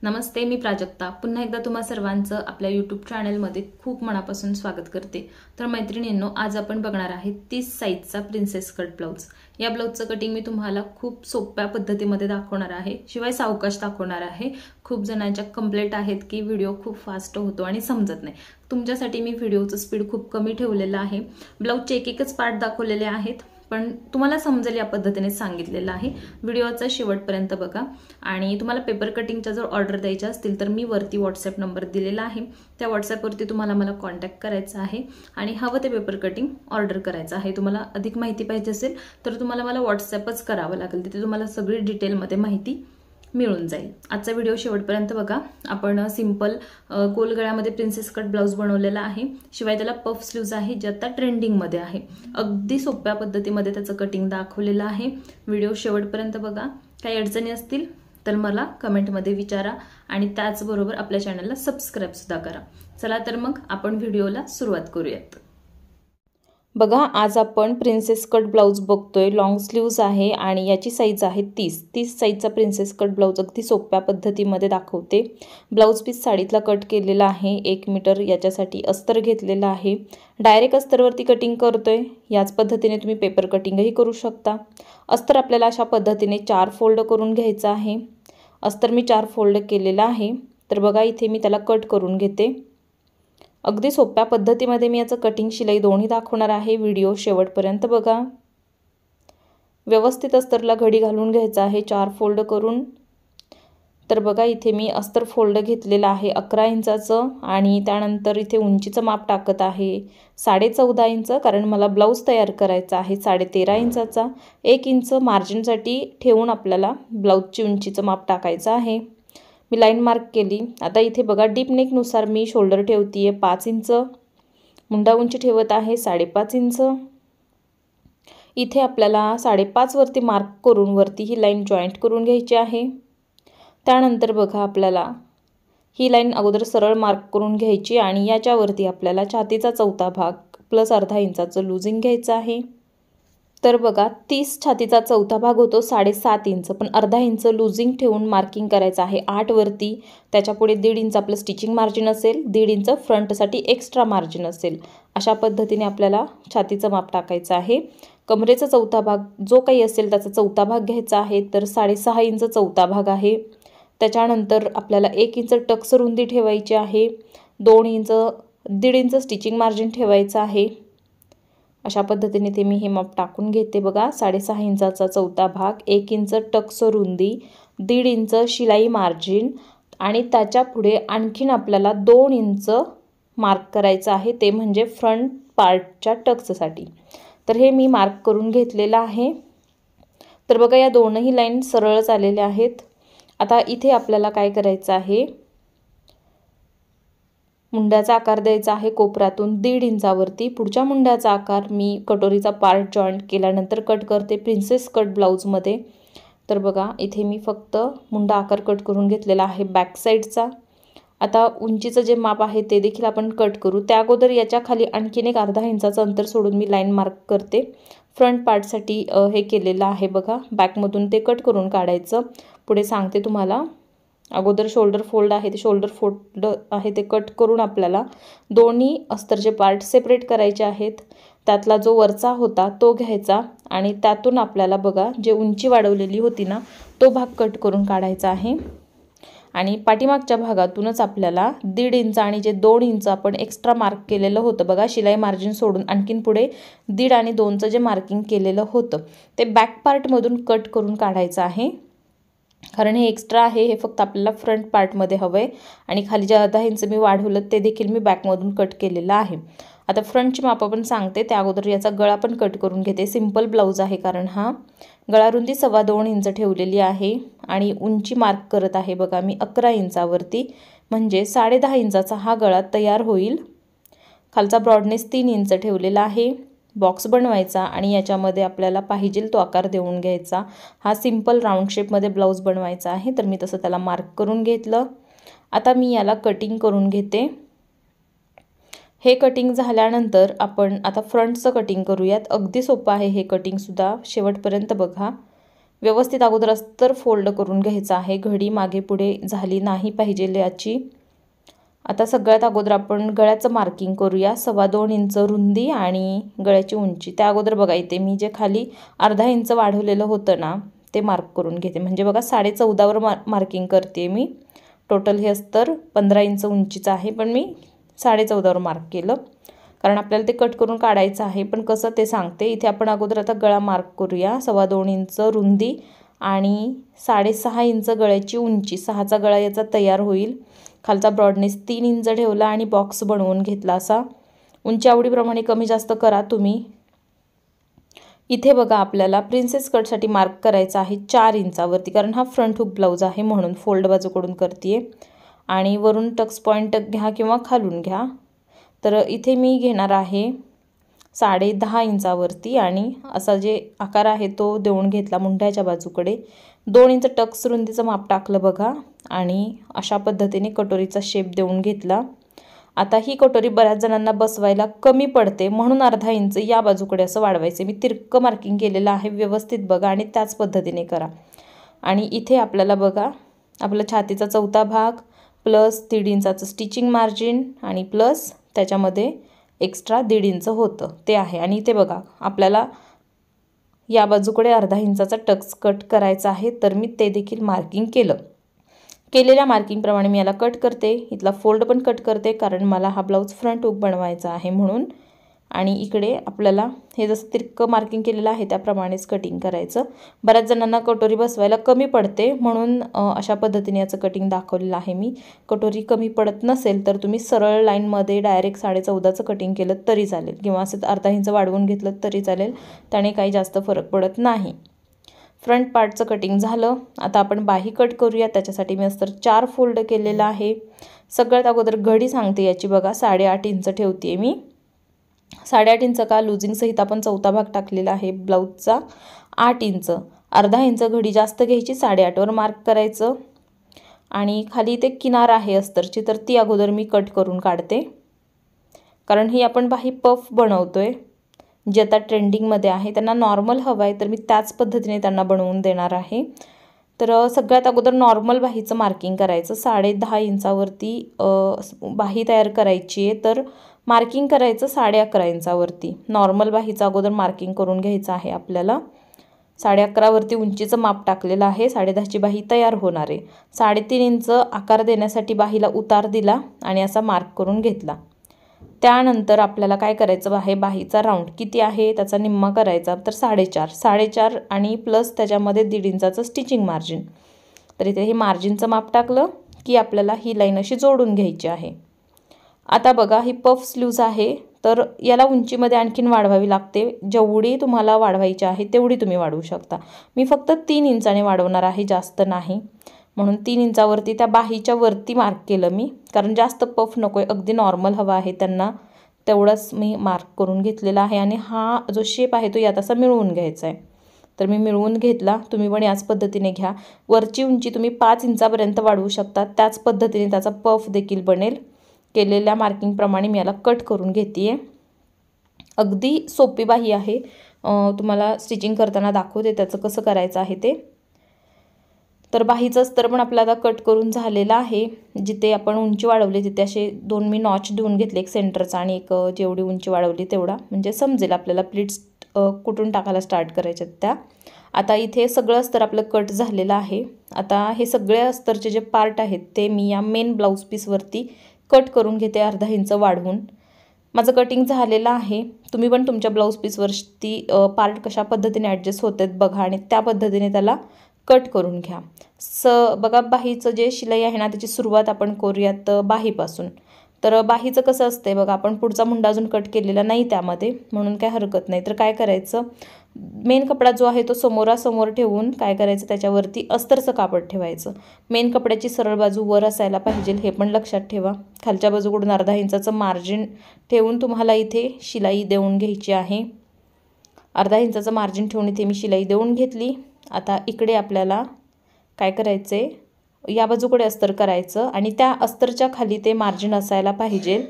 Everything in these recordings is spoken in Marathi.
नमस्ते, मी प्राजक्ता पुन्हा एकदा तुम्हा सर्वांचं आपल्या यूट्यूब चॅनलमध्ये खूप मनापासून स्वागत करते। तर मैत्रिणींनो, आज आपण बघणार आहे 30 साइजचा प्रिन्सेस कट ब्लाउज। या ब्लाउजचं कटिंग मी तुम्हाला खूप सोप्या पद्धतीमध्ये दाखवणार आहे, शिवाय सावकाश दाखवणार आहे। खूप जणांच्या कंप्लेंट आहेत की व्हिडिओ खूप फास्ट होतो आणि समजत नाही। तुमच्यासाठी मी व्हिडिओचं स्पीड खूप कमी ठेवलेलं आहे। ब्लाउजचे एक पार्ट दाखवलेले आहेत, पण तुम्हाला समजेल या पद्धतीने सांगितलेलं आहे। व्हिडिओचा शेवटपर्यंत बघा। आणि तुम्हाला पेपर कटिंगच्या जर ऑर्डर द्यायच्या असतील तर मी वरती व्हॉट्सअप नंबर दिलेला आहे, त्या व्हॉट्सअपवरती तुम्हाला मला कॉन्टॅक्ट करायचा आहे आणि हवं ते पेपर कटिंग ऑर्डर करायचं आहे। तुम्हाला अधिक माहिती पाहिजे असेल तर तुम्हाला मला व्हॉट्सअपच करावं लागेल, तिथे तुम्हाला सगळी डिटेलमध्ये माहिती मिळून जाईल। आजचा व्हिडिओ शेवटपर्यंत बघा। आपण सिंपल गोल गळ्यामध्ये प्रिन्सेस कट ब्लाउज बनवलेला आहे, शिवाय त्याला पफ स्लीव्ज आहे जे आता ट्रेंडिंग मध्ये आहे। अगदी सोप्या पद्धतीमध्ये त्याचं कटिंग दाखवलेलं आहे। व्हिडिओ शेवटपर्यंत बघा। काही अडचणी असतील तर मला कमेंटमध्ये विचारा आणि त्याचबरोबर आपल्या चॅनलला सबस्क्राइब सुद्धा करा। चला तर मग आपण व्हिडिओला सुरुवात करूयात। बघा, आज आपण प्रिन्सेस कट ब्लाउज बघतोय। लॉंग स्लीव्ज आहे आणि याची साईज आहे 30 साईजचा प्रिन्सेस कट ब्लाउज अगदी सोप्या पद्धतीमध्ये दाखवते। ब्लाउज पीस साडीतला कट केलेला आहे, 1 मीटर याच्यासाठी अस्तर घेतलेला आहे। डायरेक्ट अस्तरवरती कटिंग करतोय। याच पद्धतीने तुम्ही पेपर कटिंगही करू शकता। अस्तर आपल्याला अशा पद्धतीने 4 फोल्ड करून घ्यायचं आहे। अस्तर मी 4 फोल्ड केलेला आहे। तर बघा, इथे मी त्याला कट करून घेते। अगदी सोप्या पद्धतीमध्ये मी याचं कटिंग शिलाई दोन्ही दाखवणार आहे। व्हिडिओ शेवटपर्यंत बघा। व्यवस्थित अस्तरला घडी घालून घ्यायचा आहे 4 फोल्ड करून। तर बघा, इथे मी अस्तर फोल्ड घेतलेला आहे 11 इंचाचं आणि त्यानंतर इथे उंचीचं माप टाकत आहे 14.5 इंच, कारण मला ब्लाउज तयार करायचा आहे 13.5 इंचाचा। 1 इंच मार्जिनसाठी ठेवून आपल्याला ब्लाउजची उंचीचं माप टाकायचं आहे। मी लाईन मार्क केली। आता इथे बघा, डीप नेक नुसार मी शोल्डर ठेवतीये 5 इंच, मुंडा उंची ठेवत आहे 5.5 इंच। इथे आपल्याला 5.5 वरती मार्क करून वरती ही लाईन जॉईंट करून घ्यायची आहे। त्यानंतर बघा, आपल्याला ही लाईन अगोदर सरळ मार्क करून घ्यायची आणि याच्यावरती आपल्याला छातीचा चौथा भाग प्लस अर्धा इंचाचं लूजिंग घ्यायचं आहे। तर बघा, 30 छातीचा चौथा भाग होतो 7.5 इंच, पण अर्धा इंच लूजिंग ठेवून मार्किंग करायचं आहे 8 वरती। त्याच्यापुढे 1.5 इंच आपलं स्टिचिंग मार्जिन असेल, 1.5 इंच फ्रंटसाठी एक्स्ट्रा मार्जिन असेल। अशा पद्धतीने आपल्याला छातीचं माप टाकायचं आहे। कमरेचा चौथा भाग जो काही असेल त्याचा चौथा भाग घ्यायचा आहे, तर 6.5 इंच चौथा भाग आहे। त्याच्यानंतर आपल्याला 1 इंच टक्स रुंदी ठेवायची आहे, 2 इंच 1.5 इंच स्टिचिंग मार्जिन ठेवायचं आहे। अशा पद्धतीने ते मी हे माप टाकून घेते। बघा, 6.5 इंचाचा चौथा भाग, 1 इंच टक्स रुंदी, 1.5 इंच शिलाई मार्जिन आणि त्याच्या पुढे आणखीन आपल्याला 2 इंच मार्क करायचं आहे, ते म्हणजे फ्रंट पार्टच्या टक्ससाठी। तर हे मी मार्क करून घेतलेलं आहे। तर बघा, या दोनही लाईन सरळ आलेल्या आहेत। आता इथे आपल्याला काय करायचं आहे, मुंड्याचा आकार द्यायचा आहे कोपऱ्यातून 1.5 इंचावरती। पुढच्या मुंड्याचा आकार मी कटोरीचा पार्ट जॉईंट केल्यानंतर कट करते प्रिन्सेस कट ब्लाउजमध्ये। तर बघा, इथे मी फक्त मुंडा आकार कट करून घेतलेला आहे बॅक साईडचा। आता उंचीचं जे माप आहे ते देखील आपण कट करू। त्या अगोदर याच्या खाली आणखीन एक अर्धा इंचाचं अंतर सोडून मी लाईन मार्क करते। फ्रंट पार्टसाठी हे केलेलं आहे बघा, बॅकमधून ते कट करून काढायचं। पुढे सांगते तुम्हाला। अगोदर शोल्डर फोल्ड आहे, ते शोल्डर फोल्ड आहे ते कट करून आपल्याला दोन्ही अस्तरचे पार्ट सेपरेट करायचे आहेत। त्यातला जो वरचा होता तो घ्यायचा आणि त्यातून आपल्याला बघा, जे उंची वाढवलेली होती ना, तो भाग कट करून काढायचा आहे। आणि पाठीमागच्या भागातूनच आपल्याला 1.5 इंच आणि जे 2 इंच आपण एक्स्ट्रा मार्क केलेलं होतं बघा, शिलाई मार्जिन सोडून आणखीन पुढे 1.5 आणि 2चं जे मार्किंग केलेलं होतं ते बॅक पार्टमधून कट करून काढायचं आहे, कारण हे एक्स्ट्रा आहे, हे फक्त आपल्याला फ्रंट पार्टमध्ये हवं आहे। आणि खाली जे अर्धा इंच मी वाढवलं ते देखील मी बॅकमधून कट केलेलं आहे। आता फ्रंटची माप पण सांगते, त्या अगोदर याचा गळा पण कट करून घेते। सिंपल ब्लाउज आहे, कारण हा गळा रुंदी 2.25 इंच ठेवलेली आहे आणि उंची मार्क करत आहे बघा मी 11 इंचावरती, म्हणजे 10.5 इंचाचा हा गळा तयार होईल। खालचा ब्रॉडनेस 3 इंच ठेवलेला आहे। बॉक्स बनवायचा आणि याच्यामध्ये आपल्याला पाहिजे तो आकार देऊन घ्यायचा। हा सिंपल राऊंड शेपमध्ये ब्लाउज बनवायचा आहे, तर मी तसं त्याला मार्क करून घेतलं। आता मी याला कटिंग करून घेते। हे कटिंग झाल्यानंतर आपण आता फ्रंटचं कटिंग करूयात। अगदी सोपं आहे हे कटिंग सुद्धा, शेवटपर्यंत बघा। व्यवस्थित अगोदर अस्तर फोल्ड करून घ्यायचं आहे, घडी मागे पुढे झाली नाही पाहिजे याची। आता सगळ्यात अगोदर आपण गळ्याचं मार्किंग करूया, 2.25 इंच रुंदी आणि गळ्याची उंची। त्या अगोदर बघा इथे मी जे खाली अर्धा इंच वाढवलेलं होतं ना ते मार्क करून घेते, म्हणजे बघा 14.5 वर मार्किंग करते मी। टोटल हे अस्तर 15 इंच उंचीचं आहे, पण मी 14.5 वर मार्क केलं, कारण आपल्याला ते कट करून काढायचं आहे। पण कसं ते सांगते। इथे आपण अगोदर आता गळा मार्क करूया, 2.25 इंच रुंदी आणि 6.5 इंच गळ्याची उंची। 6चा गळा याचा तयार होईल। खालचा ब्रॉडनेस 3 इंच ठेवला आणि बॉक्स बनवून घेतला असा। उंची आवडीप्रमाणे कमी जास्त करा तुम्ही। इथे बघा आपल्याला प्रिन्सेस कटसाठी मार्क करायचा आहे 4 इंचावरती, कारण हा फ्रंट हुक ब्लाउज आहे म्हणून फोल्ड बाजूकडून करते। आणि वरून टक्स पॉइंट घ्या किंवा खालून घ्या। तर इथे मी घेणार आहे 10.5 इंचावरती आणि असा जे आकार आहे तो देऊन घेतला मुंढ्याच्या बाजूकडे। 2 इंच टक्स रुंदीचं माप टाकलं बघा आणि अशा पद्धतीने कटोरीचा शेप देऊन घेतला। आता ही कटोरी बऱ्याच जणांना बसवायला कमी पडते म्हणून अर्धा इंच या बाजूकडे असं वाढवायचे। मी तिरकं मार्किंग केलेलं आहे, व्यवस्थित बघा आणि त्याच पद्धतीने करा। आणि इथे आपल्याला बघा आपला छातीचा चौथा भाग प्लस 1.5 इंचाचं स्टिचिंग मार्जिन आणि प्लस त्याच्यामध्ये एक्स्ट्रा 1.5 इंच होतं ते आहे। आणि इथे बघा आपल्याला या बाजूकडे अर्धा इंचाचा टक्स कट करायचा आहे, तर मी ते देखील मार्किंग केलं। केलेल्या मार्किंग प्रमाणे मी याला कट करते, इथला फोल्ड पण कट करते, कारण मला हा ब्लाउज फ्रंट हुक बनवायचा आहे म्हणून। आणि इकडे आपल्याला हे जसं तिरकं मार्किंग केलेलं आहे त्याप्रमाणेच कटिंग करायचं। बऱ्याच जणांना कटोरी बसवायला कमी पडते म्हणून अशा पद्धतीने याचं कटिंग दाखवलेलं आहे मी। कटोरी कमी पडत नसेल तर तुम्ही सरळ लाईनमध्ये डायरेक्ट 14.5चं कटिंग केलं तरी चालेल, किंवा असं अर्धा इंच वाढवून घेतलं तरी चालेल, त्याने काही जास्त फरक पडत नाही। फ्रंट पार्टचं कटिंग झालं। आता आपण बाही कट करूया, त्याच्यासाठी मी अस्तर 4 फोल्ड केलेलं आहे। सगळ्यात अगोदर घडी सांगते याची बघा, 8.5 इंच ठेवते मी। 8.5 इंच का, लुजिंग सहित आपण चौथा भाग टाकलेला आहे ब्लाउजचा 8 इंच। अर्धा इंच घडी जास्त घ्यायची, 8.5 वर मार्क करायचं। आणि खाली इथे किनार आहे अस्तरची, तर ती अगोदर मी कट करून काढते, कारण ही आपण बाही पफ बनवतोय जे आता ट्रेंडिंगमध्ये आहे। त्यांना नॉर्मल हवं आहे तर मी त्याच पद्धतीने त्यांना बनवून देणार आहे। तर सगळ्यात अगोदर नॉर्मल बाहीचं मार्किंग करायचं, 10.5 इंचावरती बाही तयार करायची आहे, तर मार्किंग करायचं 11.5 इंचावरती। नॉर्मल बाहीचं अगोदर मार्किंग करून घ्यायचं आहे आपल्याला। 11.5 वरती उंचीचं माप टाकलेलं आहे, 10.5ची बाही तयार होणार आहे। 3.5 इंच आकार देण्यासाठी बाहीला उतार दिला आणि असा मार्क करून घेतला। त्यानंतर आपल्याला काय करायचं आहे, बाहीचा राऊंड किती आहे त्याचा निम्मा करायचा, तर 4.5 आणि प्लस त्याच्यामध्ये 1.5 इंचाचं स्टिचिंग मार्जिन। तर इथे हे मार्जिनचं माप टाकलं की आपल्याला ही लाईन अशी जोडून घ्यायची आहे। आता बघा ही पफ स्लीव्ज आहे, तर याला उंचीमध्ये आणखीन वाढवावी लागते। जेवढी तुम्हाला वाढवायची आहे तेवढी तुम्ही वाढवू शकता। मी फक्त 3 इंचाने वाढवणार आहे, जास्त नाही, म्हणून 3 इंचावरती त्या बाहीच्या वरती मार्क केलं मी, कारण जास्त पफ नको आहे, अगदी नॉर्मल हवा आहे त्यांना, तेवढंच मी मार्क करून घेतलेला आहे। आणि हा जो शेप आहे तो यात असा मिळवून घ्यायचा आहे, तर मी मिळवून घेतला। तुम्ही पण याच पद्धतीने घ्या। वरची उंची तुम्ही 5 इंचापर्यंत वाढवू शकता, त्याच पद्धतीने त्याचा पफ देखील बनेल। केलेल्या मार्किंगप्रमाणे मी याला कट करून घेते। अगदी सोपी बाही आहे, तुम्हाला स्टिचिंग करताना दाखवते त्याचं कसं करायचं आहे ते। तर बाहीचं अस्तर पण आपल्याला कट करून झालेलं आहे। जिथे आपण उंची वाढवली तिथे असे 2 मी नॉच देऊन घेतले, एक सेंटरचा आणि एक जेवढी उंची वाढवली तेवढा, म्हणजे समजेल आपल्याला प्लीट्स कुठून टाकायला स्टार्ट करायच्यात त्या। आता इथे सगळं अस्तर आपलं कट झालेलं आहे। आता हे सगळे अस्तरचे जे पार्ट आहेत ते मी या मेन ब्लाऊज पीसवरती कट करून घेते, अर्धा इंच वाढवून। माझं कटिंग झालेलं आहे। तुम्ही पण तुमच्या ब्लाऊज पीसवरती पार्ट कशा पद्धतीने ॲडजस्ट होतात बघा आणि त्या पद्धतीने त्याला कट करून घ्या। बघा बाहीचं जे शिलाई आहे ना त्याची सुरुवात आपण करूयात बाहीपासून। तर बाहीचं कसं असतंय बघा, आपण पुढचा मुंडा अजून कट केलेला नाही त्यामध्ये, म्हणून काय हरकत नाही। तर काय करायचं, मेन कपडा जो आहे तो समोरासमोर ठेवून काय करायचं, त्याच्यावरती अस्तरचं कापड ठेवायचं। मेन कपड्याची सरळ बाजू वर असायला पाहिजे, हे पण लक्षात ठेवा। खालच्या बाजूकडून अर्धा इंचाचं मार्जिन ठेवून तुम्हाला इथे शिलाई देऊन घ्यायची आहे। अर्धा इंचाचं मार्जिन ठेवून इथे मी शिलाई देऊन घेतली। आता इकडे आपल्याला काय करायचे, या बाजूकडे अस्तर करायचं आणि त्या अस्तरच्या खाली ते मार्जिन असायला पाहिजे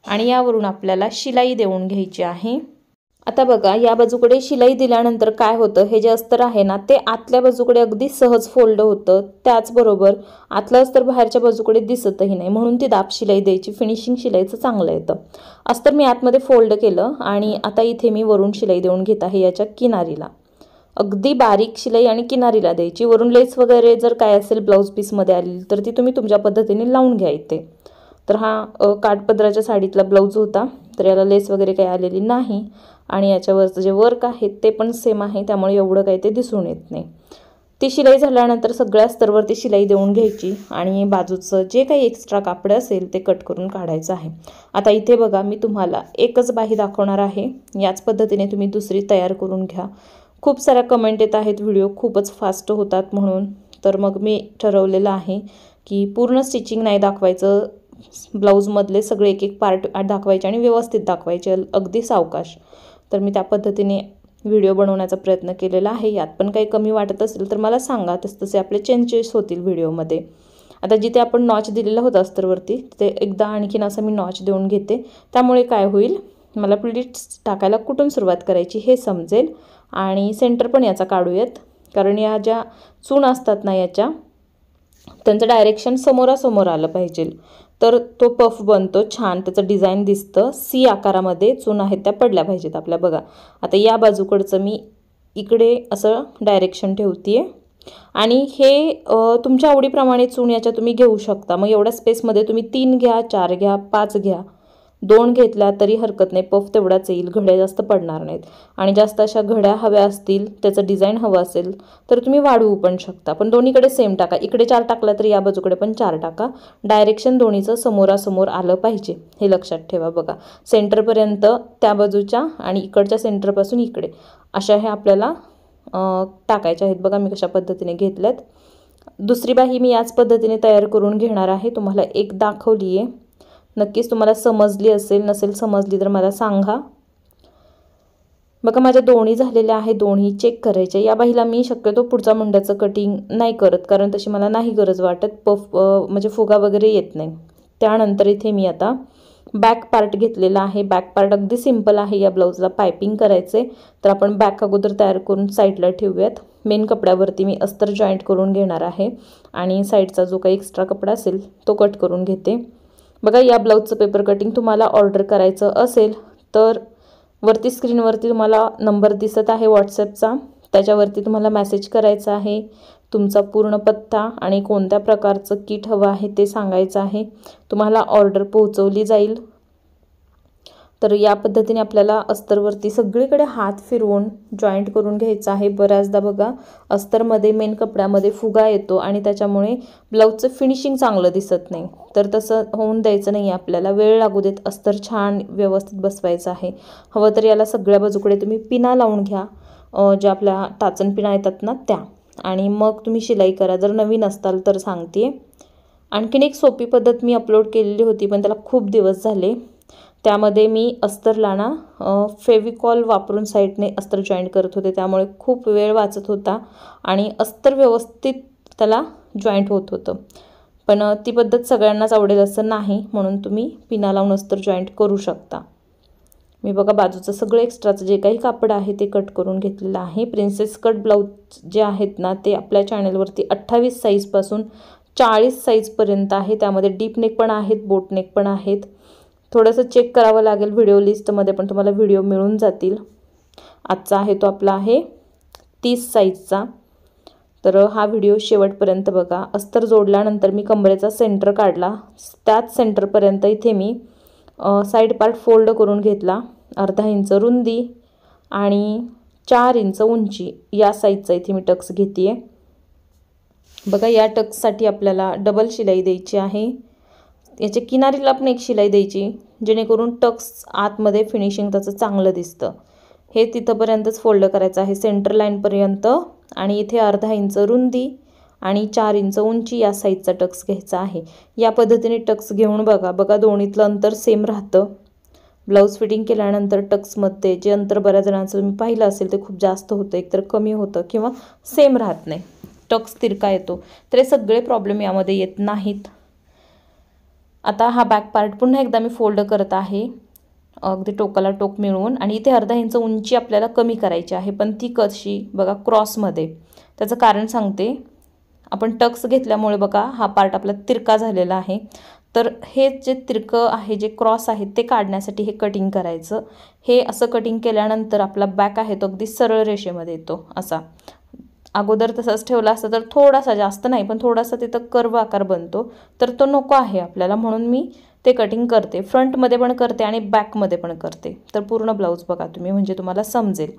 आणि यावरून आपल्याला शिलाई देऊन घ्यायची आहे। आता बघा या बाजूकडे शिलाई दिल्यानंतर काय होतं, हे जे अस्तर आहे ना ते आतल्या बाजूकडे अगदी सहज फोल्ड होतं, त्याचबरोबर आतलं अस्तर बाहेरच्या बाजूकडे दिसतही नाही, म्हणून ती दाब शिलाई द्यायची, फिनिशिंग शिलाईचं चांगलं येतं। अस्तर मी आतमध्ये फोल्ड केलं आणि आता इथे मी वरून शिलाई देऊन घेत आहे याच्या किनारीला, अगदी बारीक शिलाई आणि किनारीला द्यायची। वरून लेस वगैरे जर काय असेल ब्लाऊज पीसमध्ये आली तर ती तुम्ही तुमच्या पद्धतीने लावून घ्या इथे। तर हा काठपदराच्या साडीतला ब्लाऊज होता, तर याला लेस वगैरे काही आलेली नाही आणि याच्यावरचं जे वर्क आहे ते पण सेम आहे, त्यामुळे एवढं काही ते दिसून येत नाही। ती शिलाई झाल्यानंतर सगळ्या अस्तरवरती शिलाई देऊन घ्यायची आणि बाजूचं जे काही एक्स्ट्रा कापड असेल ते कट करून काढायचं आहे। आता इथे बघा मी तुम्हाला एकच बाही दाखवणार आहे, याच पद्धतीने तुम्ही दुसरी तयार करून घ्या। खूप साऱ्या कमेंट येत आहेत व्हिडिओ खूपच फास्ट होतात म्हणून, तर मग मी ठरवलेलं आहे की पूर्ण स्टिचिंग नाही दाखवायचं, ब्लाऊजमधले सगळे एक एक पार्ट दाखवायचे आणि व्यवस्थित दाखवायचे, अगदी सावकाश। तर मी त्या पद्धतीने व्हिडिओ बनवण्याचा प्रयत्न केलेला आहे। यात पण काही कमी वाटत असेल तर मला सांगा, तसे आपले चेंजेस होतील व्हिडिओमध्ये। आता जिथे आपण नॉच दिलेला होता अस्तरवरती ते एकदा आणखीन असं मी नॉच देऊन घेते, त्यामुळे काय होईल मला प्लीट्स टाकायला कुठून सुरुवात करायची हे समजेल। आणि सेंटर पण याचा काढूयात, कारण या ज्या चून असतात ना याच्या, त्यांचं डायरेक्शन समोरासमोर आलं पाहिजे, तर तो पफ बनतो छान, त्याचं डिझाइन दिसतं। सी आकारामध्ये चून आहेत त्या पडल्या पाहिजेत आपल्या। बघा आता या बाजूकडचं मी इकडे असं डायरेक्शन ठेवते आणि हे तुमच्या आवडीप्रमाणे चून याच्या तुम्ही घेऊ शकता। मग एवढ्या स्पेसमध्ये तुम्ही 3 घ्या, 4 घ्या, 5 घ्या, 2 घेतल्या तरी हरकत नाही, पफ तेवढाच येईल, घड्या जास्त पडणार नाहीत। आणि जास्त अशा घड्या हव्या असतील, त्याचं डिझाइन हवं असेल तर तुम्ही वाढवू पण शकता, पण दोन्हीकडे सेम टाका। इकडे 4 टाकला तर या बाजूकडे पण 4 टाका, डायरेक्शन दोन्हीचं समोरासमोर आलं पाहिजे, हे लक्षात ठेवा। बघा सेंटरपर्यंत त्या बाजूच्या आणि इकडच्या सेंटरपासून इकडे अशा हे आपल्याला टाकायच्या आहेत। बघा मी कशा पद्धतीने घेतल्यात। दुसरी बाही मी याच पद्धतीने तयार करून घेणार आहे, तुम्हाला एक दाखवली आहे, नक्कीच तुम्हाला समजली असेल, नसेल समजली तर मला सांगा। बघा माझ्या दोन्ही झालेल्या आहे, दोन्ही चेक करायचे। या बाहीला मी शक्यतो पुढचा मुंड्याचं कटिंग नाही करत, कारण तशी मला नाही गरज वाटत, पफ म्हणजे फुगा वगैरे येत नाही। त्यानंतर इथे मी आता बॅक पार्ट घेतलेला आहे। बॅक पार्ट अगदी सिंपल आहे, या ब्लाऊजला पायपिंग करायचे, तर आपण बॅक अगोदर तयार करून साईडला ठेवूयात। मेन कपड्यावरती मी अस्तर जॉईंट करून घेणार आहे आणि साईडचा जो काही एक्स्ट्रा कपडा असेल तो कट करून घेते। बघा या ब्लाऊजचं पेपर कटिंग तुम्हाला ऑर्डर करायचं असेल तर वरती स्क्रीनवरती तुम्हाला नंबर दिसत आहे व्हॉट्सॲपचा, त्याच्यावरती तुम्हाला मेसेज करायचा आहे, तुमचा पूर्ण पत्ता आणि कोणत्या प्रकारचं किट हवं आहे ते सांगायचं आहे, तुम्हाला ऑर्डर पोहोचवली जाईल। तर या पद्धतीने आपल्याला अस्तरवरती सगळीकडे हात फिरवून जॉईंट करून घ्यायचं आहे। बऱ्याचदा बघा अस्तरमध्ये मेन कपड्यामध्ये फुगा येतो आणि त्याच्यामुळे ब्लाऊजचं फिनिशिंग चांगलं दिसत नाही, तर तसं होऊन द्यायचं नाही आपल्याला, वेळ लागू देत, अस्तर छान व्यवस्थित बसवायचं आहे। हवं तर याला सगळ्या बाजूकडे तुम्ही पिना लावून घ्या, ज्या आपल्या टाचन पिना येतात ना त्या, आणि मग तुम्ही शिलाई करा, जर नवीन असताल तर सांगते। आणखीन एक सोपी पद्धत मी अपलोड केलेली होती पण त्याला खूप दिवस झाले, त्यामध्ये मी अस्तरला ना फेविकॉल वापरून साईडने अस्तर जॉईंट करत होते, त्यामुळे खूप वेळ वाचत होता आणि अस्तर व्यवस्थित त्याला जॉईंट होत होतं। पण ती पद्धत सगळ्यांनाच आवडेल असं नाही, म्हणून तुम्ही पिना लावून अस्तर जॉईंट करू शकता। मी बघा बाजूचं सगळं एक्स्ट्राचं जे काही कापड आहे ते कट करून घेतलेलं आहे। प्रिन्सेस कट ब्लाऊज जे आहेत ना ते आपल्या चॅनलवरती 28 साईजपासून 40 साईजपर्यंत आहे, त्यामध्ये डीप नेक पण आहेत, बोट नेक पण आहेत। थोडंसं चेक करावं लागेल व्हिडिओ लिस्टमध्ये, पण तुम्हाला व्हिडिओ मिळून जातील। आजचा आहे तो आपला आहे 30 साईजचा, तर हा व्हिडिओ शेवटपर्यंत बघा। अस्तर जोडल्यानंतर मी कमरेचा सेंटर काढला, त्याच सेंटरपर्यंत इथे मी साईड पार्ट फोल्ड करून घेतला, अर्धा इंच रुंदी आणि 4 इंच उंची या साईजचा इथे मी टक्स घेते। बघा या टक्ससाठी आपल्याला डबल शिलाई द्यायची आहे, याच्या किनारीला पण एक शिलाई द्यायची, जेणेकरून टक्स आतमध्ये फिनिशिंग त्याचं चांगलं दिसतं। हे तिथपर्यंतच फोल्ड करायचं आहे सेंटर लाईनपर्यंत, आणि इथे अर्धा इंच रुंदी आणि 4 इंच उंची या साईजचा टक्स घ्यायचा आहे। या पद्धतीने टक्स घेऊन बघा दोन्हीतलं अंतर सेम राहतं। ब्लाऊज फिटिंग केल्यानंतर टक्समध्ये जे अंतर बऱ्याच जणांचं तुम्ही पाहिलं असेल ते खूप जास्त होतं, एकतर कमी होतं किंवा सेम राहत नाही, टक्स तिरका येतो, तर हे सगळे प्रॉब्लेम यामध्ये येत नाहीत। आता हा बॅक पार्ट पुन्हा एकदा मी फोल्ड करत आहे अगदी टोकाला टोक मिळवून, आणि इथे अर्धा इंच उंची आपल्याला कमी करायची आहे, पण ती कशी बघा क्रॉसमध्ये. त्याचं कारण सांगते. आपण टक्स घेतल्यामुळे बघा हा पार्ट आपला तिरका झालेला आहे. तर हे जे तिरकं आहे, जे क्रॉस आहे ते काढण्यासाठी हे कटिंग करायचं. हे असं कटिंग केल्यानंतर आपला बॅक आहे तो अगदी सरळ रेषेमध्ये येतो असा. अगोदर तसंच ठेवला असता तर थोडासा, जास्त नाही पण थोडासा तिथं कर्व आकार बनतो, तर तो नको आहे आपल्याला, म्हणून मी ते कटिंग करते. फ्रंटमध्ये पण करते आणि बॅकमध्ये पण करते. तर पूर्ण ब्लाऊज बघा तुम्ही, म्हणजे तुम्हाला समजेल.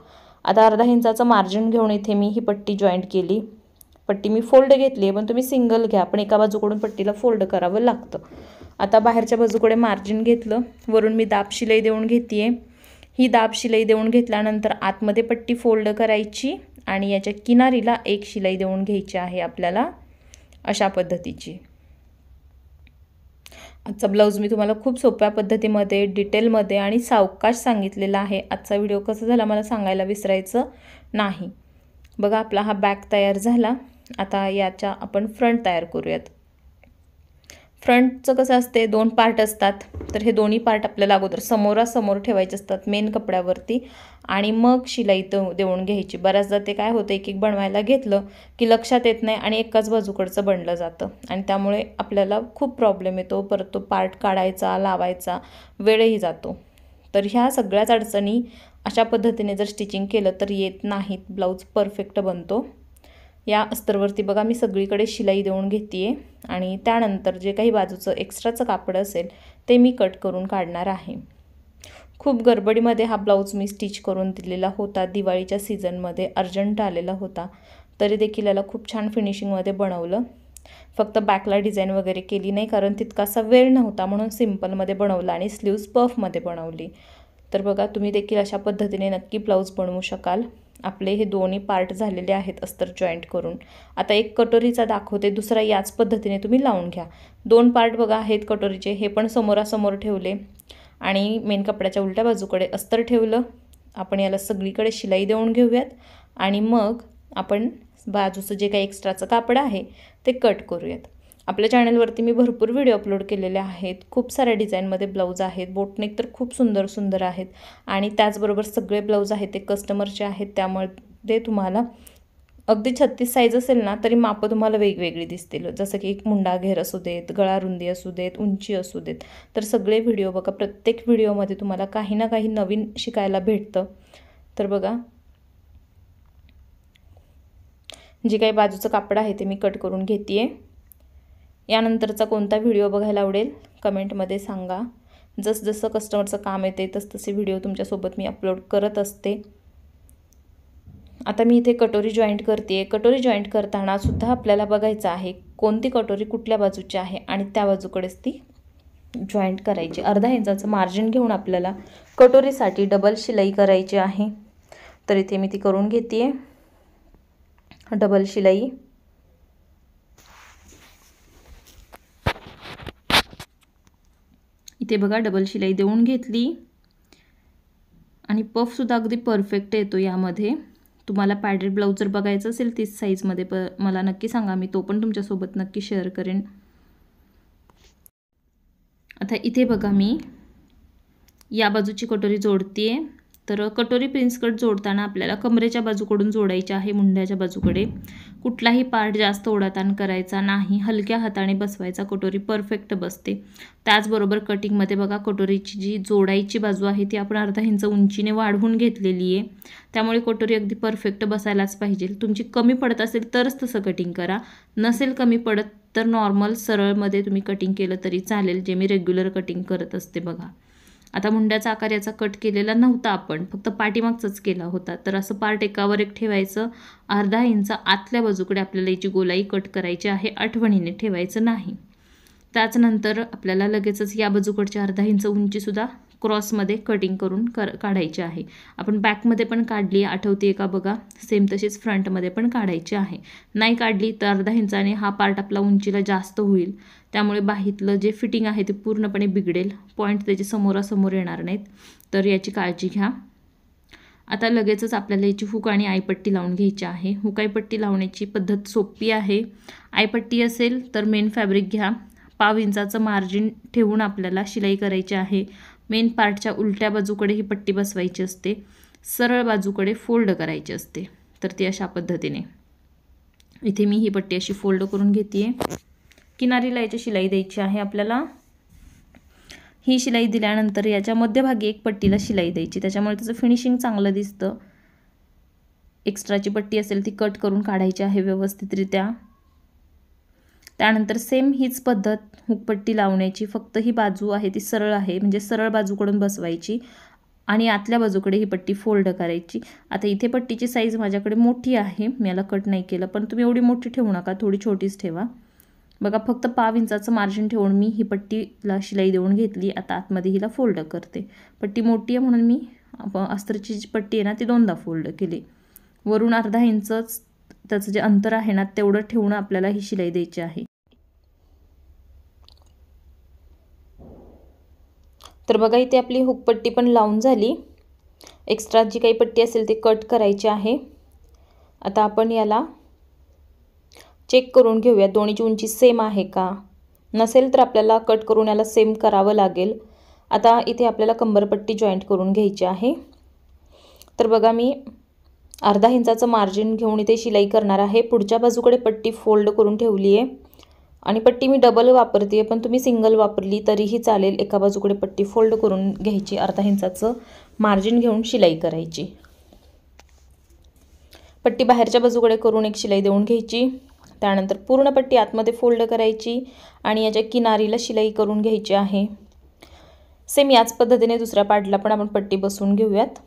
आता अर्धा इंचाचं मार्जिन घेऊन इथे मी ही पट्टी जॉईंट केली. पट्टी मी फोल्ड घेतली आहे, पण तुम्ही सिंगल घ्या, पण एका बाजूकडून पट्टीला फोल्ड करावं लागतं. आता बाहेरच्या बाजूकडे मार्जिन घेतलं, वरून मी दाब शिलाई देऊन घेते आहे. ही दाब शिलाई देऊन घेतल्यानंतर आतमध्ये पट्टी फोल्ड करायची आणि याच्या किनारीला एक शिलाई देऊन घ्यायची आहे आपल्याला, अशा पद्धतीची. आजचा ब्लाऊज मी तुम्हाला खूप सोप्या पद्धतीमध्ये, डिटेलमध्ये आणि सावकाश सांगितलेला आहे. आजचा व्हिडिओ कसा झाला मला सांगायला विसरायचं नाही. बघा आपला हा बॅक तयार झाला. आता याच्या आपण फ्रंट तयार करूयात. फ्रंटचं कसं असते, 2 पार्ट असतात. तर हे दोन्ही पार्ट आपल्याला अगोदर समोरासमोर ठेवायचे असतात मेन कपड्यावरती, आणि मग शिलाई देऊन घ्यायची. बऱ्याचदा ते काय होतं, एक बनवायला घेतलं की लक्षात येत नाही आणि एकाच बाजूकडचं बनलं जातं, आणि त्यामुळे आपल्याला खूप प्रॉब्लेम येतो. परत तो पार्ट काढायचा, लावायचा, वेळही जातो. तर ह्या सगळ्याच अडचणी अशा पद्धतीने जर स्टिचिंग केलं तर येत नाहीत, ब्लाऊज परफेक्ट बनतो. या अस्तरवरती बघा मी सगळीकडे शिलाई देऊन घेते आहे, आणि त्यानंतर जे काही बाजूचं एक्स्ट्राचं कापड असेल ते मी कट करून काढणार आहे. खूप गडबडीमध्ये हा ब्लाऊज मी स्टिच करून दिलेला होता. दिवाळीच्या सीझनमध्ये अर्जंट आलेला होता, तरी देखील याला खूप छान फिनिशिंगमध्ये बनवलं. फक्त बॅकला डिझाईन वगैरे केली नाही, कारण तितकासा वेळ नव्हता, म्हणून सिम्पलमध्ये बनवलं आणि स्लीव्ज पफमध्ये बनवली. तर बघा तुम्ही देखील अशा पद्धतीने नक्की ब्लाऊज बनवू शकाल. आपले हे दोन्ही पार्ट झालेले आहेत अस्तर जॉईंट करून. आता एक कटोरीचा दाखवते, दुसरा याच पद्धतीने तुम्ही लावून घ्या. 2 पार्ट बघा आहेत कटोरीचे, हे पण समोरासमोर ठेवले आणि मेन कपड्याच्या उलट्या बाजूकडे अस्तर ठेवलं. आपण याला सगळीकडे शिलाई देऊन घेऊयात आणि मग आपण बाजूचं जे काही एक्स्ट्राचं कापड आहे ते कट करूयात. आपल्या चॅनलवरती मी भरपूर व्हिडिओ अपलोड केलेले आहेत. खूप साऱ्या डिझाईनमध्ये ब्लाऊज आहेत. बोटनेक तर खूप सुंदर सुंदर आहेत, आणि त्याचबरोबर सगळे ब्लाऊज आहेत ते कस्टमरचे आहेत. त्यामुळे ते तुम्हाला अगदी 36 साईज असेल ना तरी मापं तुम्हाला वेगवेगळी दिसतील. जसं की एक मुंडा घेर असू देत, गळा रुंदी असू देत, उंची असू देत. तर सगळे व्हिडिओ बघा, प्रत्येक व्हिडिओमध्ये तुम्हाला काही ना काही नवीन शिकायला भेटतं. तर बघा जे काही बाजूचं कापड आहे ते मी कट करून घेते आहे. यानंतरचा कोणता व्हिडिओ बघायला आवडेल कमेंटमध्ये सांगा. जसजसं कस्टमरचं काम येते तसतसे व्हिडिओ तुमच्यासोबत मी अपलोड करत असते. आता मी इथे कटोरी जॉईंट करते. कटोरी जॉईंट करताना सुद्धा आपल्याला बघायचं आहे कोणती कटोरी कुठल्या बाजूची आहे आणि त्या बाजूकडेच ती जॉईंट करायची. अर्धा इंचाचं मार्जिन घेऊन आपल्याला कटोरीसाठी डबल शिलाई करायची आहे. तर इथे मी ती करून घेते. डबल शिलाई इथे बघा डबल शिलाई देऊन घेतली, आणि पफसुद्धा अगदी परफेक्ट येतो यामध्ये. तुम्हाला पॅडेड ब्लाऊज जर बघायचं असेल 30 साईजमध्ये मला नक्की सांगा, मी तो पण तुमच्यासोबत नक्की शेअर करेन. आता इथे बघा मी या बाजूची कटोरी जोडते. तर कटोरी प्रिन्स कट जोडताना आपल्याला कमरेच्या बाजूकडून जोडायचे आहे, मुंड्याच्या बाजूकडे. कुठलाही पार्ट जास्त ओढाताण करायचा नाही, हलक्या हाताने बसवायचा, कटोरी परफेक्ट बसते. त्याचबरोबर कटिंगमध्ये बघा कटोरीची जी जोडायची बाजू आहे ती आपण अर्धा इंच उंचीने वाढवून घेतलेली आहे. त्यामुळे कटोरी अगदी परफेक्ट बसायलाच पाहिजे. तुमची कमी पडत असेल तरच तसं कटिंग करा, नसेल कमी पडत तर नॉर्मल सरळमध्ये तुम्ही कटिंग केलं तरी चालेल, जे मी रेग्युलर कटिंग करत असते बघा. आता मुंड्याचा आकार याचा कट केलेला नव्हता, आपण फक्त पाठीमागचाच केला होता. तर असं पार्ट एकावर एक ठेवायचं. अर्धा इंच आतल्या बाजूकडे आपल्याला याची गोलाई कट करायची आहे, आठवणीने ठेवायचं नाही. त्याचनंतर आपल्याला लगेचच या बाजूकडच्या अर्धा इंच उंचीसुद्धा क्रॉसमध्ये कटिंग करून काढायची आहे. आपण बॅकमध्ये पण काढली, आठवते का बघा, सेम तशीच फ्रंटमध्ये पण काढायची आहे. नाही काढली तर अर्धा इंचाने हा पार्ट आपला उंचीला जास्त होईल, त्यामुळे बाहीतलं जे फिटिंग आहे ते पूर्णपणे बिघडेल, पॉईंट त्याचे समोरासमोर येणार नाहीत. तर याची काळजी घ्या. आता लगेचच आपल्याला याची हुक आणि आईपट्टी लावून घ्यायची आहे. हुक आईपट्टी लावण्याची पद्धत सोपी आहे. आईपट्टी असेल तर मेन फॅब्रिक घ्या, 1/2 इंचाचं मार्जिन ठेवून आपल्याला शिलाई करायची आहे. मेन पार्टच्या उलट्या बाजूकडे ही पट्टी बसवायची असते, सरळ बाजूकडे फोल्ड करायची असते. तर ती अशा पद्धतीने इथे मी ही पट्टी अशी फोल्ड करून घेते. किनारीला याची शिलाई द्यायची आहे आपल्याला. ही शिलाई दिल्यानंतर याच्या मध्यभागी एक पट्टीला शिलाई द्यायची, त्याच्यामुळे त्याचं फिनिशिंग चांगलं दिसतं. एक्स्ट्राची पट्टी असेल ती कट करून काढायची आहे व्यवस्थितरित्या. त्यानंतर सेम हीच पद्धत हुकपट्टी लावण्याची, फक्त ही बाजू आहे ती सरळ आहे, म्हणजे सरळ बाजूकडून बसवायची आणि आतल्या बाजूकडे ही पट्टी फोल्ड करायची. आता इथे पट्टीची साईज माझ्याकडे मोठी आहे, मी याला कट नाही केलं, पण तुम्ही एवढी मोठी ठेवू नका, थोडी छोटीच ठेवा. बघा फक्त 1/2 इंचाचं मार्जिन ठेवून मी ही पट्टीला शिलाई देऊन घेतली. आता आतमध्ये हिला फोल्ड करते. पट्टी मोठी आहे म्हणून मी अस्तरची जी पट्टी आहे ना ती 2दा फोल्ड केली. वरून अर्धा इंचच त्याचं जे अंतर आहे ना तेवढं ठेवून आपल्याला ही शिलाई द्यायची आहे. तर बघा इथे आपली हुकपट्टी पण लावून झाली. एक्स्ट्रा जी काही पट्टी असेल ती कट करायची आहे. आता आपण याला चेक करून घेऊया दोन्हीची उंची सेम आहे का. नसेल तर आपल्याला कट करून याला सेम करावं लागेल. आता इथे आपल्याला कंबरपट्टी जॉईंट करून घ्यायची आहे. तर बघा मी अर्धा इंचाचं मार्जिन घेऊन इथे शिलाई करणार आहे. पुढच्या बाजूकडे पट्टी फोल्ड करून ठेवली आहे आणि पट्टी मी डबल वापरते, पण तुम्ही सिंगल वापरली तरीही चालेल. एका बाजूकडे पट्टी फोल्ड करून घ्यायची, अर्धा इंचाचं मार्जिन घेऊन शिलाई करायची. पट्टी बाहेरच्या बाजूकडे करून एक शिलाई देऊन घ्यायची. त्यानंतर पूर्ण पट्टी आतमध्ये फोल्ड करायची आणि याच्या किनारीला शिलाई करून घ्यायची आहे. सेम याच पद्धतीने दुसऱ्या पार्टला पण आपण पट्टी बसवून घेऊयात.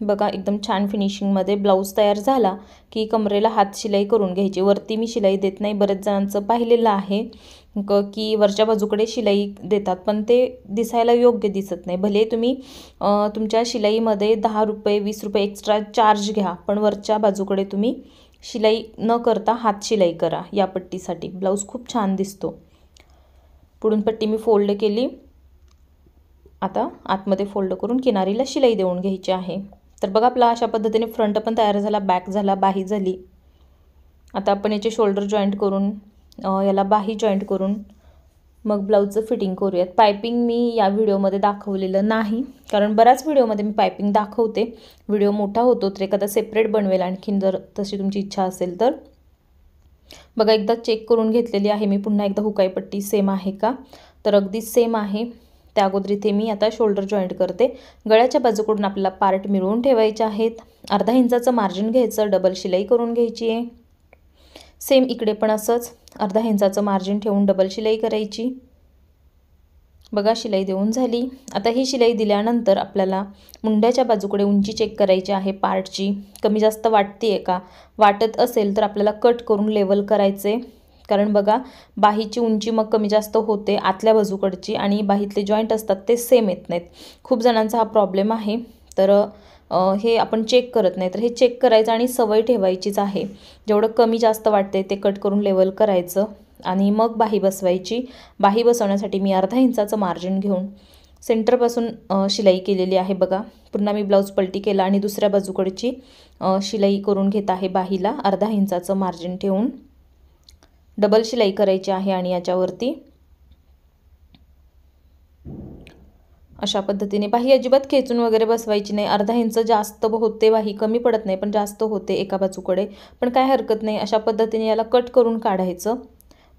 बघा एकदम छान फिनिशिंगमध्ये ब्लाऊज तयार झाला की कमरेला हात शिलाई करून घ्यायची. वरती मी शिलाई देत नाही, बरेच जणांचं पाहिलेलं आहे की वरच्या बाजूकडे शिलाई देतात, पण ते दिसायला योग्य दिसत नाही. भले तुम्ही तुमच्या शिलाईमध्ये 10 रुपये 20 रुपये एक्स्ट्रा चार्ज घ्या, पण वरच्या बाजूकडे तुम्ही शिलाई न करता हात शिलाई करा. या पट्टीसाठी ब्लाऊज खूप छान दिसतो. पुढून पट्टी मी फोल्ड केली. आता आतमध्ये फोल्ड करून किनारीला शिलाई देऊन घ्यायची आहे. तर बघा आपला अशा पद्धतीने फ्रंट पण तयार झाला, बॅक झाला, बाही झाली. आता आपण याचे शोल्डर जॉईंट करून याला बाही जॉईंट करून मग ब्लाऊजचं फिटिंग करूयात. पायपिंग मी या व्हिडिओमध्ये दाखवलेलं नाही, कारण बऱ्याच व्हिडिओमध्ये मी पायपिंग दाखवते. व्हिडिओ मोठा होतो तर एखादा सेपरेट बनवेल आणखीन, जर तशी तुमची इच्छा असेल तर. बघा एकदा चेक करून घेतलेली आहे मी. पुन्हा एकदा हुकाई पट्टी सेम आहे का, तर अगदी सेम आहे. त्या अगोदर इथे मी आता शोल्डर जॉईंट करते. गळ्याच्या बाजूकडून आपल्याला पार्ट मिळवून ठेवायचे आहेत. अर्धा इंचाचं मार्जिन घ्यायचं, डबल शिलाई करून घ्यायची आहे. सेम इकडे पण असंच अर्धा इंचाचं मार्जिन ठेवून डबल शिलाई करायची. बघा शिलाई देऊन झाली. आता ही शिलाई दिल्यानंतर आपल्याला मुंड्याच्या बाजूकडे उंची चेक करायची आहे. पार्टची कमी जास्त वाटते का, वाटत असेल तर आपल्याला कट करून लेवल करायचे. कारण बघा बाहीची उंची मग कमी जास्त होते आतल्या बाजूकडची, आणि बाहीतले जॉईंट असतात ते सेम येत नाहीत. खूप जणांचा हा प्रॉब्लेम आहे. तर हे आपण चेक करत नाही, तर हे चेक करायचं आणि सवय ठेवायचीच आहे. जेवढं कमी जास्त वाटते ते कट करून लेवल करायचं आणि मग बाही बसवायची. बाही बसवण्यासाठी मी अर्धा इंचाचं मार्जिन घेऊन सेंटरपासून शिलाई केलेली आहे. बघा पुन्हा मी ब्लाऊज पलटी केला आणि दुसऱ्या बाजूकडची शिलाई करून घेत आहे. बाहीला अर्धा इंचाचं मार्जिन ठेवून डबल शिलाई करायची आहे आणि याच्यावरती अशा पद्धतीने बाही अजिबात खेचून वगैरे बसवायची नाही. अर्धा इंच जास्त होते बाही, कमी पडत नाही पण जास्त होते एका बाजूकडे, पण काय हरकत नाही. अशा पद्धतीने याला कट करून काढायचं.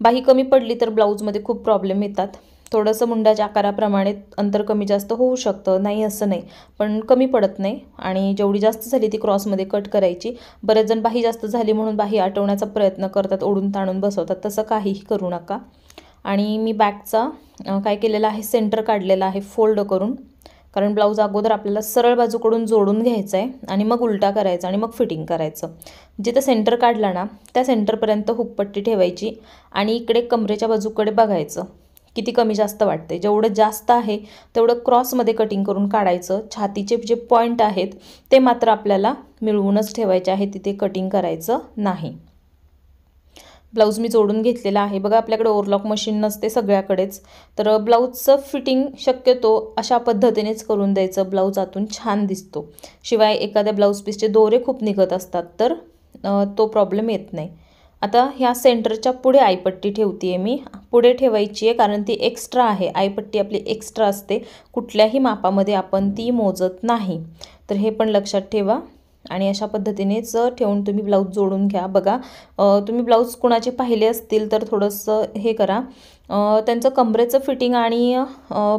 बाही कमी पडली तर ब्लाऊजमध्ये खूप प्रॉब्लेम येतात. थोडंसं मुंडाच्या आकाराप्रमाणे अंतर कमी जास्त होऊ शकतं, नाही असं नाही, पण कमी पडत नाही. आणि जेवढी जास्त झाली ती क्रॉसमध्ये कट करायची. बरेच जण बाही जास्त झाली म्हणून बाही आटवण्याचा प्रयत्न करतात, ओढून ताणून बसवतात, तसं काहीही करू नका. आणि मी बॅकचा काय केलेला आहे, सेंटर काढलेला आहे फोल्ड करून, कारण ब्लाऊज अगोदर आपल्याला सरळ बाजूकडून जोडून घ्यायचं आहे आणि मग उलटा करायचा आणि मग फिटिंग करायचं. जिथं सेंटर काढला ना त्या सेंटरपर्यंत हुकपट्टी ठेवायची आणि इकडे कमरेच्या बाजूकडे बघायचं किती कमी जास्त वाटते. जेवढं जास्त आहे तेवढं क्रॉसमध्ये कटिंग करून काढायचं. छातीचे जे पॉईंट आहेत ते मात्र आपल्याला मिळवूनच ठेवायचे आहे, तिथे कटिंग करायचं नाही. ब्लाऊज मी जोडून घेतलेला आहे. बघा आपल्याकडे ओव्हरलॉक मशीन नसते सगळ्याकडेच, तर ब्लाऊजचं फिटिंग शक्यतो अशा पद्धतीनेच करून द्यायचं. ब्लाऊज आतून छान दिसतो. शिवाय एखाद्या ब्लाऊज पीसचे दोरे खूप निघत असतात तर तो प्रॉब्लेम येत नाही. आता ह्या सेंटरच्या पुढे आईपट्टी ठेवते आहे मी. पुढे ठेवायची आहे कारण ती एक्स्ट्रा आहे. आईपट्टी आपली एक्स्ट्रा असते, कुठल्याही मापामध्ये आपण ती मोजत नाही. तर हे पण लक्षात ठेवा. आणि अशा पद्धतीनेच ठेवून तुम्ही ब्लाऊज जोडून घ्या. बघा तुम्ही ब्लाऊज कुणाचे पाहिले असतील तर थोडंसं हे करा, त्यांचं कमरेचं फिटिंग आणि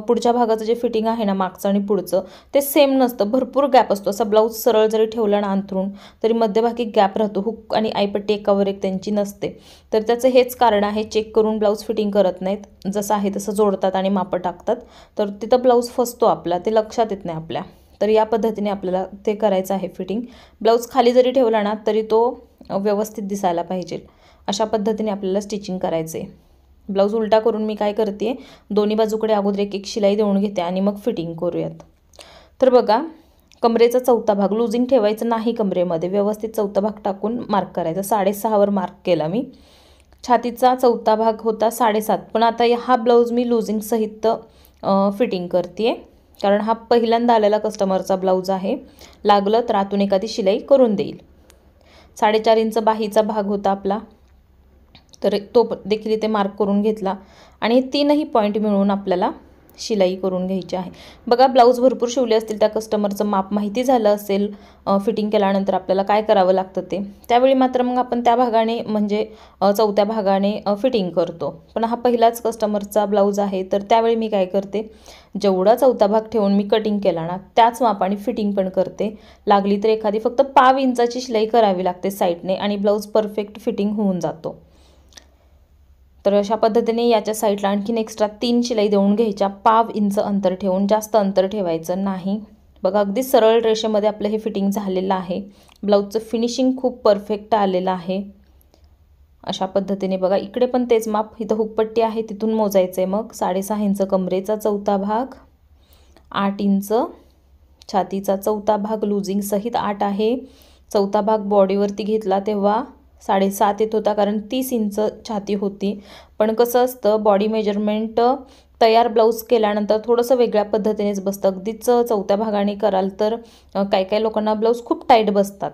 पुढच्या भागाचं जे फिटिंग आहे ना, मागचं आणि पुढचं, ते सेम नसतं. भरपूर गॅप असतो. असा ब्लाऊज सरळ जरी ठेवला ना अंथरून तरी मध्यभागी गॅप राहतो. हुक आणि आईपट्टी एकावर एक त्यांची नसते. तर त्याचं हेच कारण आहे. चेक करून ब्लाऊज फिटिंग करत नाहीत, जसं आहे तसं जोडतात आणि मापं टाकतात. तर तिथं ब्लाऊज फसतो आपला, ते लक्षात येत नाही आपल्या. तर या पद्धतीने आपल्याला ते करायचं आहे फिटिंग. ब्लाऊज खाली जरी ठेवला ना तरी तो व्यवस्थित दिसायला पाहिजे. अशा पद्धतीने आपल्याला स्टिचिंग करायचं आहे. ब्लाऊज उलटा करून मी काय करते, दोन्ही बाजूकडे अगोदर एक एक शिलाई देऊन घेते आणि मग फिटिंग करूयात. तर बघा कमरेचा चौथा भाग लूजिंग ठेवायचं नाही कमरेमध्ये, व्यवस्थित चौथा भाग टाकून मार्क करायचा. 6.5वर मार्क केला मी. छातीचा चौथा भाग होता 7.5, पण आता हा ब्लाऊज मी लूजिंग सहित फिटिंग करते कारण हा पहिल्यांदा आलेला कस्टमरचा ब्लाऊज आहे. लागलं तर आतून एखादी शिलाई करून देईल. 4.5 इंच बाहीचा भाग होता आपला, तर तो देखील इथे मार्क करून घेतला आणि तीनही पॉईंट मिळून आपल्याला शिलाई करून घ्यायची आहे. बघा ब्लाऊज भरपूर शिवले असतील, त्या कस्टमरचं माप माहिती झालं असेल फिटिंग केल्यानंतर आपल्याला काय करावं लागतं ते, त्यावेळी मात्र मग आपण त्या भागाने म्हणजे चौथ्या भागाने फिटिंग करतो. पण हा पहिलाच कस्टमरचा ब्लाऊज आहे, तर त्यावेळी मी काय करते, जेवढा चौथा भाग ठेवून मी कटिंग केला ना त्याच मापाने फिटिंग पण करते. लागली तर एखादी फक्त 1/5 इंचाची शिलाई करावी लागते साईडने आणि ब्लाऊज परफेक्ट फिटिंग होऊन जातो. तर अशा पद्धतीने याच्या साईडला आणखीन एक्स्ट्रा 3 शिलाई देऊन घ्यायच्या. 1/5 इंच अंतर ठेवून, जास्त अंतर ठेवायचं नाही. बघा अगदी सरळ रेषेमध्ये आपलं हे फिटिंग झालेलं आहे. ब्लाऊजचं फिनिशिंग खूप परफेक्ट आलेलं आहे. अशा पद्धतीने बघा इकडे पण तेच माप, इथं हुकपट्टी आहे तिथून मोजायचं आहे. मग 6.5 इंच कमरेचा चौथा भाग, 8 इंच छातीचा चौथा भाग लूजिंग सहित 8 आहे. चौथा भाग बॉडीवरती घेतला तेव्हा 7.5 येत होता कारण 30 इंच छाती होती. पण कसं असतं बॉडी मेजरमेंट तयार ब्लाऊज केल्यानंतर थोडंसं वेगळ्या पद्धतीनेच बसतं. अगदीच चौथ्या भागाने कराल तर काही लोकांना ब्लाऊज खूप टाईट बसतात,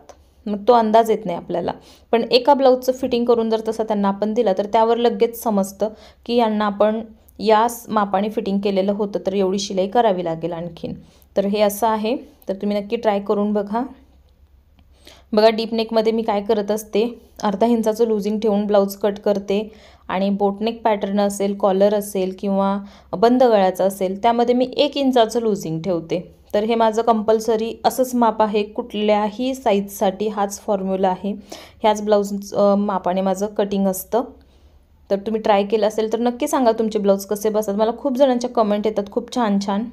मग तो अंदाज येत नाही आपल्याला. पण एका ब्लाऊजचं फिटिंग करून जर तसं त्यांना आपण दिलं तर त्यावर लगेच समजतं की यांना आपण या मापाने फिटिंग केलेलं होतं, तर एवढी शिलाई करावी लागेल आणखीन. तर हे असं आहे, तर तुम्ही नक्की ट्राय करून बघा. बघा डीप नेकमध्ये मी काय करत असते, अर्धा इंचाचं लूजिंग ठेवून ब्लाऊज कट करते आणि बोटनेक पॅटर्न असेल, कॉलर असेल किंवा बंद गळ्याचं असेल त्यामध्ये मी 1 इंचाचं लूजिंग ठेवते. तर हे माझं कंपल्सरी असंच माप आहे. कुठल्याही साईजसाठी हाच फॉर्म्युला आहे. ह्याच ब्लाऊज मापाने माझं कटिंग असतं. तर तुम्ही ट्राय केलं असेल तर नक्की सांगा तुमचे ब्लाऊज कसे बसतात. मला खूप जणांच्या कमेंट येतात खूप छान छान,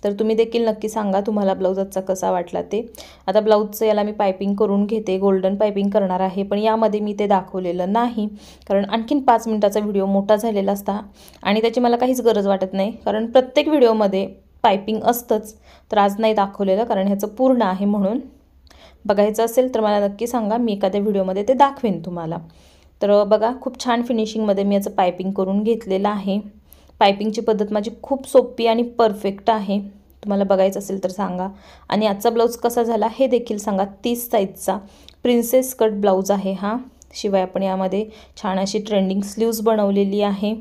तर तुम्ही देखील नक्की सांगा तुम्हाला ब्लाऊज आजचा कसा वाटला ते. आता ब्लाऊजचं याला मी पायपिंग करून घेते, गोल्डन पायपिंग करणार आहे, पण यामध्ये मी ते दाखवलेलं नाही कारण आणखीन 5 मिनिटाचा व्हिडिओ मोठा झालेला असता आणि त्याची मला काहीच गरज वाटत नाही कारण प्रत्येक व्हिडिओमध्ये पायपिंग असतंच. तर आज नाही दाखवलेलं कारण ह्याचं पूर्ण आहे म्हणून. बघायचं असेल तर मला नक्की सांगा, मी एखाद्या व्हिडिओमध्ये ते दाखवेन तुम्हाला. तर बघा खूप छान फिनिशिंगमध्ये मी याचं पायपिंग करून घेतलेलं आहे. पायपिंगची पद्धत माझी खूप सोपी आणि परफेक्ट आहे. तुम्हाला बघायचं असेल तर सांगा. आणि आजचा ब्लाऊज कसा झाला हे देखील सांगा. 30 साईजचा प्रिन्सेस कट ब्लाऊज आहे हा. शिवाय आपण यामध्ये छान अशी ट्रेंडिंग स्लीव्ज बनवलेली आहे,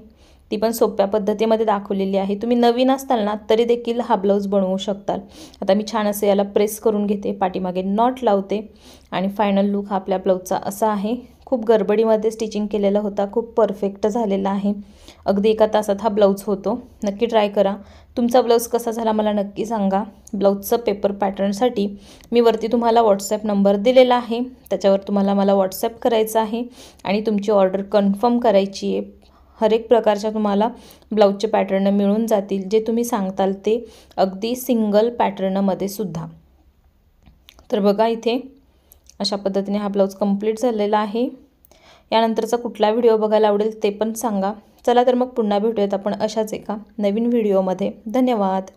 ती पण सोप्या पद्धतीमध्ये दाखवलेली आहे. तुम्ही नवीन असताल ना तरी देखील हा ब्लाऊज बनवू शकताल. आता मी छान असं याला प्रेस करून घेते, पाठीमागे नॉट लावते आणि फायनल लुक हा आपल्या ब्लाऊजचा असा आहे. खूप गडबडीमध्ये स्टिचिंग केलेला होता, खूप परफेक्ट झालेला आहे. अगदी 1 तासात हा ब्लाऊज होतो. नक्की ट्राय करा. तुमचा ब्लाऊज कसा झाला मला नक्की सांगा. ब्लाऊजचं पेपर पॅटर्नसाठी मी वरती तुम्हाला व्हॉट्सॲप नंबर दिलेला आहे, त्याच्यावर तुम्हाला मला व्हॉट्सॲप करायचं आहे आणि तुमची ऑर्डर कन्फर्म करायची आहे. हर एक प्रकारच्या तुम्हाला ब्लाऊजचे पॅटर्न मिळून जातील, जे तुम्ही सांगताल ते, अगदी सिंगल पॅटर्नमध्ये सुद्धा. तर बघा इथे अशा पद्धतीने हा ब्लाऊज कंप्लीट झालेला आहे. यानंतरचा कुठला व्हिडिओ बघायला आवडेल ते पण सांगा. चला तर मग पुन्हा भेटूयात आपण अशाच एका नवीन व्हिडिओमध्ये. धन्यवाद.